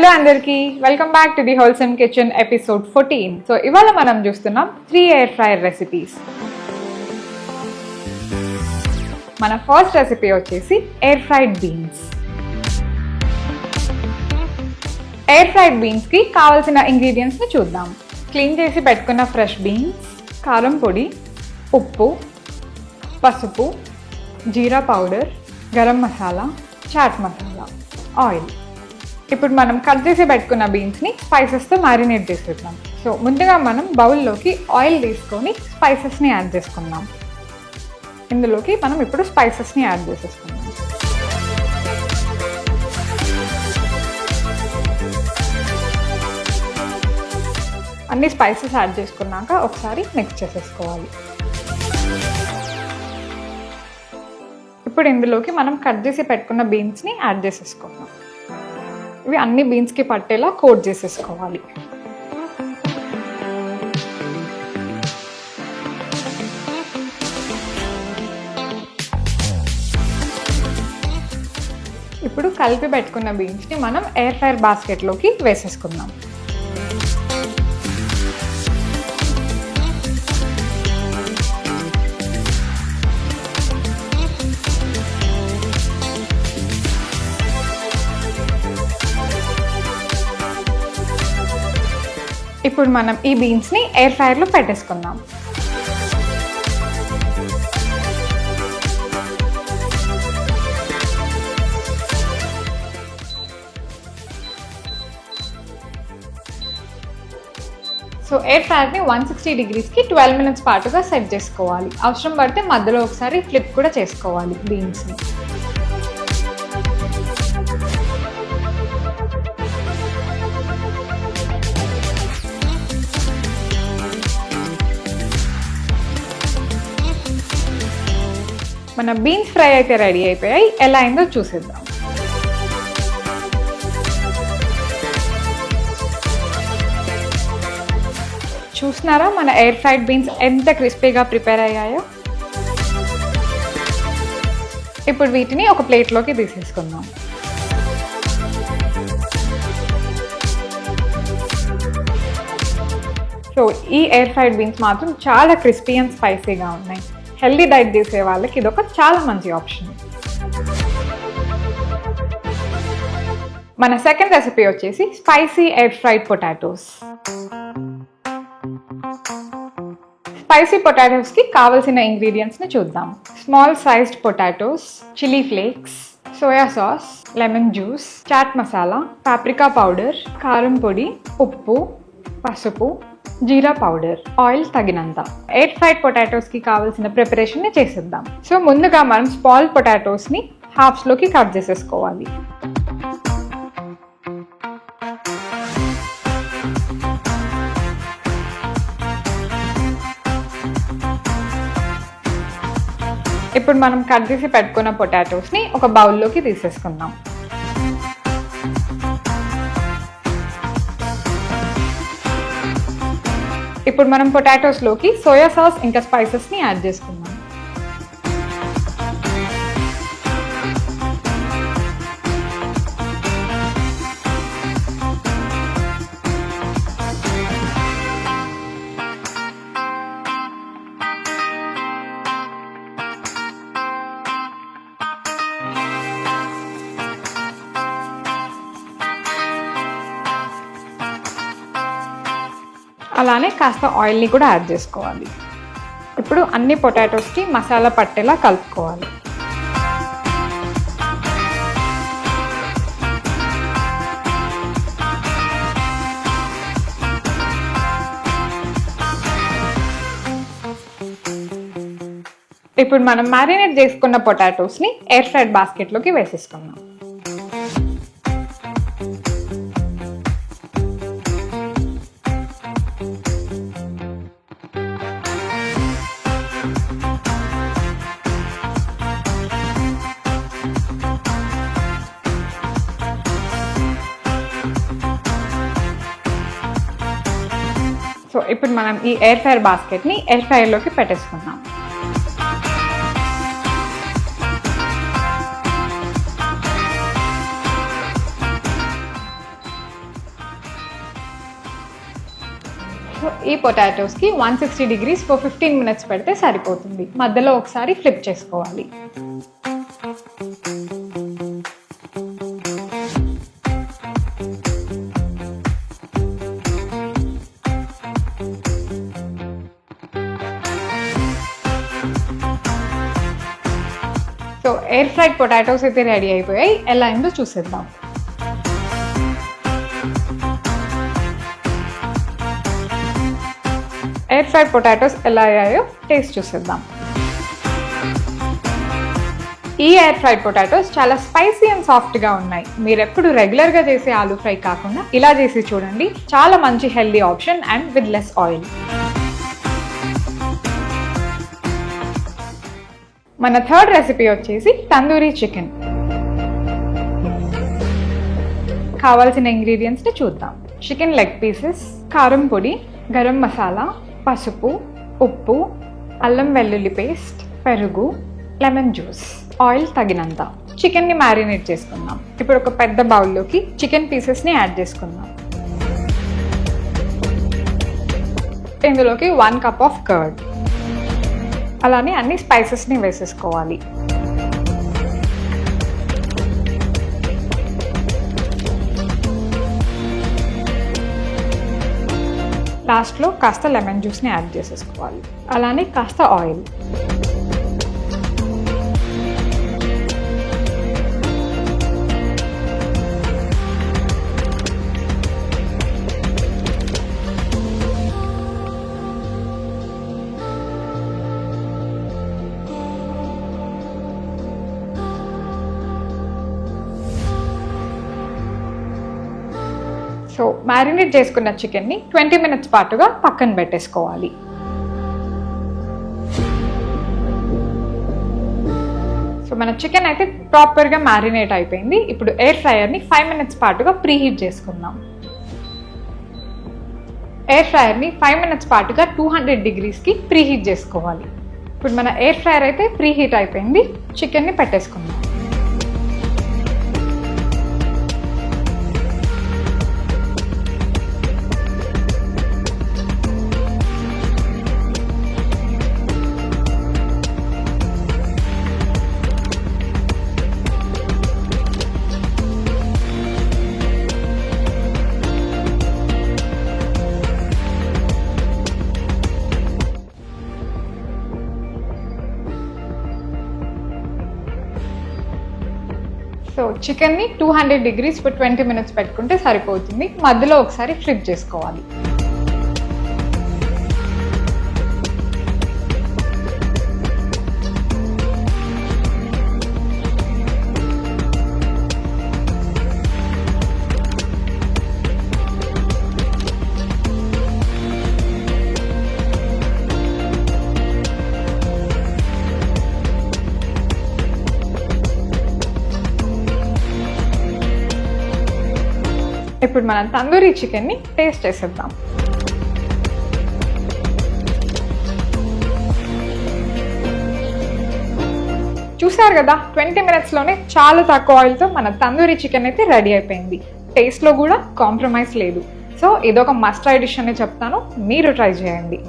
Hello అందరికీ, welcome back to the wholesome kitchen episode 14. So ఇవాళ మనం చూస్తున్నాం 3 ఎయిర్ ఫ్రైర్ రెసిపీస్. మన ఫస్ట్ రెసిపీ వచ్చేసి air fried beans. Air fried బీన్స్కి కావాల్సిన ఇంగ్రీడియంట్స్ని చూద్దాం. క్లీన్ చేసి పెట్టుకున్న ఫ్రెష్ బీన్స్, కారం పొడి, ఉప్పు, పసుపు, జీరా పౌడర్, గరం మసాలా, చాట్ మసాలా, ఆయిల్. ఇప్పుడు మనం కట్ చేసి పెట్టుకున్న బీన్స్ని స్పైసెస్తో మ్యారినేట్ చేసేద్దాం. సో ముందుగా మనం బౌల్లోకి ఆయిల్ తీసుకొని స్పైసెస్ని యాడ్ చేసుకుందాం. ఇందులోకి మనం ఇప్పుడు స్పైసెస్ని యాడ్ చేసేసుకుందాం. అన్ని స్పైసెస్ యాడ్ చేసుకున్నాక ఒకసారి మిక్స్ చేసేసుకోవాలి. ఇప్పుడు ఇందులోకి మనం కట్ చేసి పెట్టుకున్న బీన్స్ని యాడ్ చేసేసుకుందాం. ఇవి అన్ని బీన్స్కి పట్టేలా కోట్ చేసేసుకోవాలి. ఇప్పుడు కలిపి పెట్టుకున్న బీన్స్ని మనం ఎయిర్ ఫ్రైర్ బాస్కెట్లోకి వేసేసుకుందాం. ఇప్పుడు మనం ఈ బీన్స్ని ఎయిర్ ఫ్రైర్లో పెట్టేసుకుందాం. సో ఎయిర్ ఫ్రైర్ని 160 డిగ్రీస్కి 12 మినిట్స్ పాటుగా సెట్ చేసుకోవాలి. అవసరం పడితే మధ్యలో ఒకసారి ఫ్లిప్ కూడా చేసుకోవాలి బీన్స్ని. మన బీన్స్ ఫ్రై అయితే రెడీ అయిపోయాయి. ఎలా అయిందో చూసేద్దాం. చూస్తున్నారా మన ఎయిర్ ఫ్రైడ్ బీన్స్ ఎంత క్రిస్పీగా ప్రిపేర్ అయ్యాయో. ఇప్పుడు వీటిని ఒక ప్లేట్లోకి తీసేసుకుందాం. సో ఈ ఎయిర్ ఫ్రైడ్ బీన్స్ మాత్రం చాలా క్రిస్పీ అండ్ స్పైసీగా ఉన్నాయి. హెల్దీ డైట్ చేసే వాళ్ళకి ఇదొక చాలా మంచి ఆప్షన్. మన సెకండ్ రెసిపీ వచ్చేసి spicy air fried potatoes. Spicy పొటాటోస్కి కావాల్సిన ఇంగ్రీడియంట్స్ని చూద్దాం. Small sized potatoes, chilli flakes, soya sauce, lemon juice, chaat masala, paprika powder, కారం పొడి, ఉప్పు, పసుపు, జీరా పౌడర్, ఆయిల్ తగినంత. ఎయిర్ ఫ్రైడ్ పొటాటోస్కి కావాల్సిన ప్రిపరేషన్ని చేసేద్దాం. సో ముందుగా మనం స్మాల్ పొటాటోస్ని హాఫ్స్లోకి కట్ చేసేసుకోవాలి. ఇప్పుడు మనం కట్ చేసి పెట్టుకున్న పొటాటోస్ని ఒక బౌల్లోకి తీసేసుకుందాం. ఇప్పుడు మనం పొటాటోస్లోకి సోయా సాస్ ఇంకా స్పైసెస్ని యాడ్ చేసుకుందాం. అలానే కాస్త ఆయిల్ని కూడా యాడ్ చేసుకోవాలి. ఇప్పుడు అన్ని పొటాటోస్కి మసాలా పట్టేలా కలుపుకోవాలి. ఇప్పుడు మనం మ్యారినేట్ చేసుకున్న పొటాటోస్ని ఎయిర్ ఫ్రైడ్ బాస్కెట్లోకి వేసేసుకుందాం. సో ఇప్పుడు మనం ఈ ఎయిర్ ఫ్రైర్ బాస్కెట్ని ఎయిర్ ఫ్రైర్లోకి పెట్టేసుకుందాం. ఈ పొటాటోస్కి 160 degrees for 15 minutes పెడితే సరిపోతుంది. మధ్యలో ఒకసారి ఫ్లిప్ చేసుకోవాలి. సో ఎయిర్ ఫ్రైడ్ పొటాటోస్ అయితే రెడీ అయిపోయాయి. ఎలా అయిందో చూసేద్దాం. ఎయిర్ ఫ్రైడ్ పొటాటోస్ ఎలా అయ్యాయో టేస్ట్ చూసేద్దాం. ఈ ఎయిర్ ఫ్రైడ్ పొటాటోస్ చాలా స్పైసీ అండ్ సాఫ్ట్గా ఉన్నాయి. మీరు ఎప్పుడు రెగ్యులర్గా చేసే ఆలూ ఫ్రై కాకుండా ఇలా చేసి చూడండి. చాలా మంచి healthy option and with less oil. మన థర్డ్ రెసిపీ వచ్చేసి తందూరీ చికెన్. కావాల్సిన ఇంగ్రీడియంట్స్ని చూద్దాం. చికెన్ లెగ్ పీసెస్, కారం పొడి, గరం మసాలా, పసుపు, ఉప్పు, అల్లం వెల్లుల్లి పేస్ట్, పెరుగు, లెమన్ జ్యూస్, ఆయిల్ తగినంత. చికెన్ని మ్యారినేట్ చేసుకుందాం. ఇప్పుడు ఒక పెద్ద బౌల్లోకి చికెన్ పీసెస్ని యాడ్ చేసుకుందాం. ఇందులోకి 1 cup ఆఫ్ కర్డ్, అలానే అన్ని స్పైసెస్ని వేసేసుకోవాలి. లాస్ట్లో కాస్త లెమన్ జ్యూస్ని యాడ్ చేసేసుకోవాలి. అలానే కాస్త ఆయిల్. సో మ్యారినేట్ చేసుకున్న చికెన్ని 20 minutes పాటుగా పక్కన పెట్టేసుకోవాలి. సో మన చికెన్ అయితే ప్రాపర్గా మ్యారినేట్ అయిపోయింది. ఇప్పుడు ఎయిర్ ఫ్రైయర్ని 5 minutes పాటుగా ప్రీహీట్ చేసుకుందాం. ఎయిర్ ఫ్రైయర్ని 5 minutes పాటుగా 200 degreesకి ప్రీహీట్ చేసుకోవాలి. ఇప్పుడు మన ఎయిర్ ఫ్రైయర్ అయితే ప్రీహీట్ అయిపోయింది. చికెన్ని పెట్టేసుకుందాం. సో చికెన్ని 200 degrees for 20 minutes పెట్టుకుంటే సరిపోతుంది. మధ్యలో ఒకసారి ఫ్లిప్ చేసుకోవాలి. ఇప్పుడు మనం తందూరీ చికెన్ని టేస్ట్ చేసేద్దాం. చూసారు కదా, 20 minutesలోనే చాలా తక్కువ ఆయిల్తో మన తందూరీ చికెన్ అయితే రెడీ అయిపోయింది. టేస్ట్లో కూడా కాంప్రమైజ్ లేదు. సో ఇదొక మస్ట్ ట్రై డిష్ అని చెప్తాను. మీరు ట్రై చేయండి.